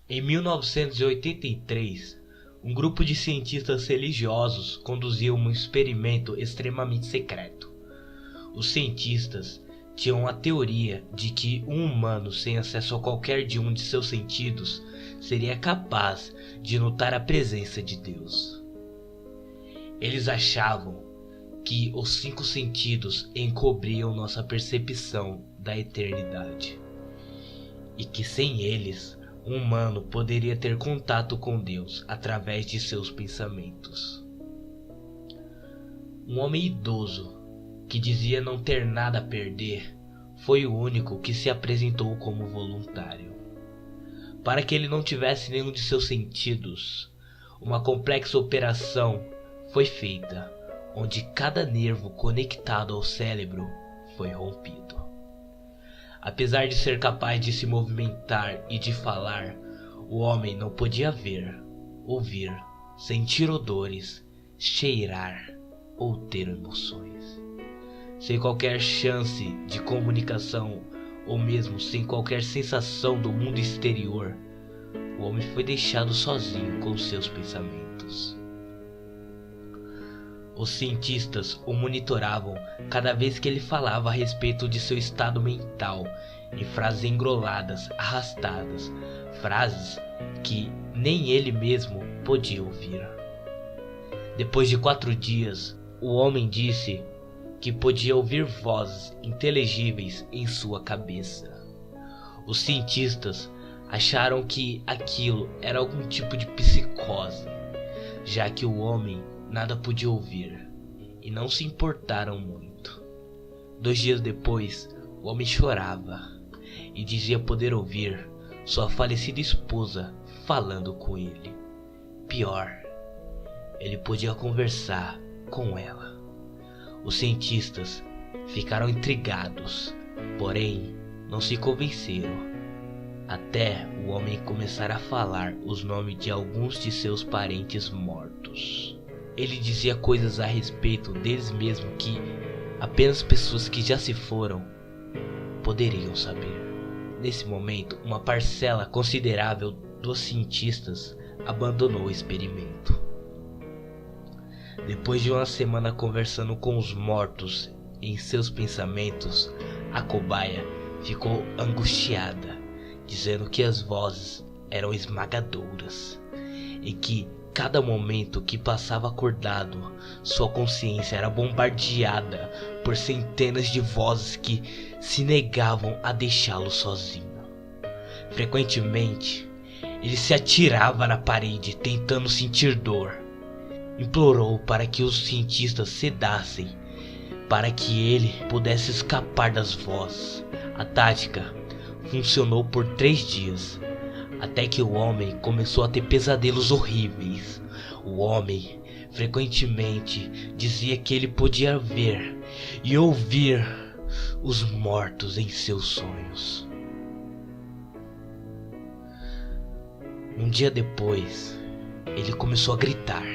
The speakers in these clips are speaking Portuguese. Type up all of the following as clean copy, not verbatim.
Em 1983, um grupo de cientistas religiosos conduziu um experimento extremamente secreto. Os cientistas tinham a teoria de que um humano sem acesso a qualquer de um de seus sentidos seria capaz de notar a presença de Deus. Eles achavam que os 5 sentidos encobriam nossa percepção da eternidade e que sem eles, um humano poderia ter contato com Deus através de seus pensamentos. Um homem idoso, que dizia não ter nada a perder, foi o único que se apresentou como voluntário. Para que ele não tivesse nenhum de seus sentidos, uma complexa operação foi feita, onde cada nervo conectado ao cérebro foi rompido. Apesar de ser capaz de se movimentar e de falar, o homem não podia ver, ouvir, sentir odores, cheirar ou ter emoções. Sem qualquer chance de comunicação ou mesmo sem qualquer sensação do mundo exterior, o homem foi deixado sozinho com seus pensamentos. Os cientistas o monitoravam cada vez que ele falava a respeito de seu estado mental em frases engroladas, arrastadas, frases que nem ele mesmo podia ouvir. Depois de 4 dias, o homem disse que podia ouvir vozes inteligíveis em sua cabeça. Os cientistas acharam que aquilo era algum tipo de psicose, já que o homem nada podia ouvir, e não se importaram muito. 2 dias depois, o homem chorava e dizia poder ouvir sua falecida esposa falando com ele. Pior, ele podia conversar com ela. Os cientistas ficaram intrigados, porém não se convenceram, até o homem começar a falar os nomes de alguns de seus parentes mortos. Ele dizia coisas a respeito deles mesmo que apenas pessoas que já se foram poderiam saber. Nesse momento, uma parcela considerável dos cientistas abandonou o experimento. Depois de uma semana conversando com os mortos em seus pensamentos, a cobaia ficou angustiada, dizendo que as vozes eram esmagadoras e que cada momento que passava acordado, sua consciência era bombardeada por centenas de vozes que se negavam a deixá-lo sozinho. Frequentemente, ele se atirava na parede tentando sentir dor. Implorou para que os cientistas sedassem, para que ele pudesse escapar das vozes. A tática funcionou por 3 dias. Até que o homem começou a ter pesadelos horríveis. O homem frequentemente dizia que ele podia ver e ouvir os mortos em seus sonhos. Um dia depois, ele começou a gritar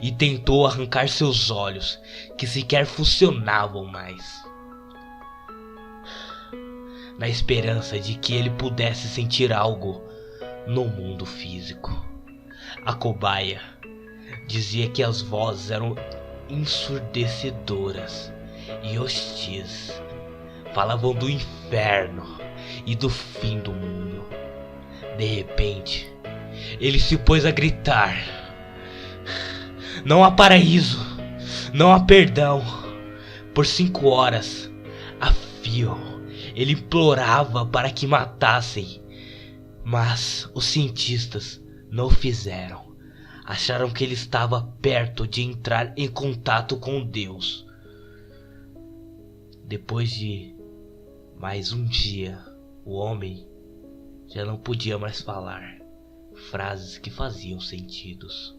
e tentou arrancar seus olhos, que sequer funcionavam mais, na esperança de que ele pudesse sentir algo no mundo físico. A cobaia dizia que as vozes eram ensurdecedoras e hostis. Falavam do inferno e do fim do mundo. De repente, ele se pôs a gritar: não há paraíso, não há perdão. Por 5 horas a fio, ele implorava para que matassem, mas os cientistas não o fizeram. Acharam que ele estava perto de entrar em contato com Deus. Depois de mais um dia, o homem já não podia mais falar frases que faziam sentidos.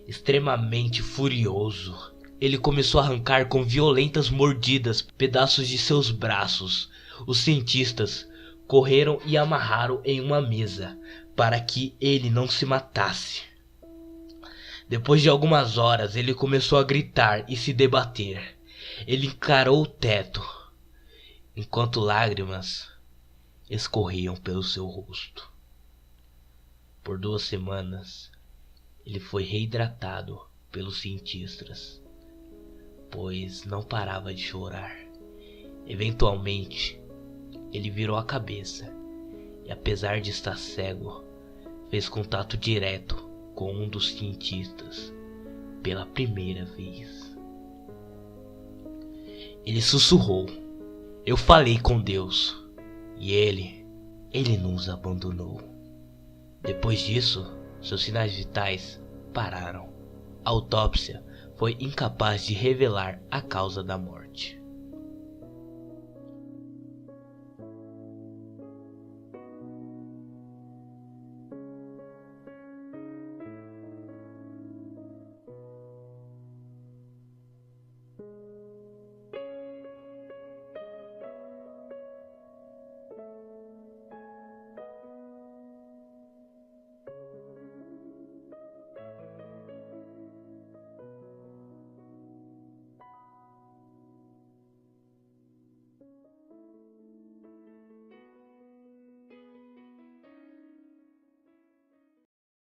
Extremamente furioso, ele começou a arrancar com violentas mordidas pedaços de seus braços. Os cientistas correram e amarraram em uma mesa para que ele não se matasse. Depois de algumas horas, ele começou a gritar e se debater. Ele encarou o teto, enquanto lágrimas escorriam pelo seu rosto. Por 2 semanas, ele foi reidratado pelos cientistas, pois não parava de chorar. Eventualmente, ele virou a cabeça e, apesar de estar cego, fez contato direto com um dos cientistas pela primeira vez. Ele sussurrou: "Eu falei com Deus e ele nos abandonou." Depois disso, seus sinais vitais pararam. A autópsia foi incapaz de revelar a causa da morte.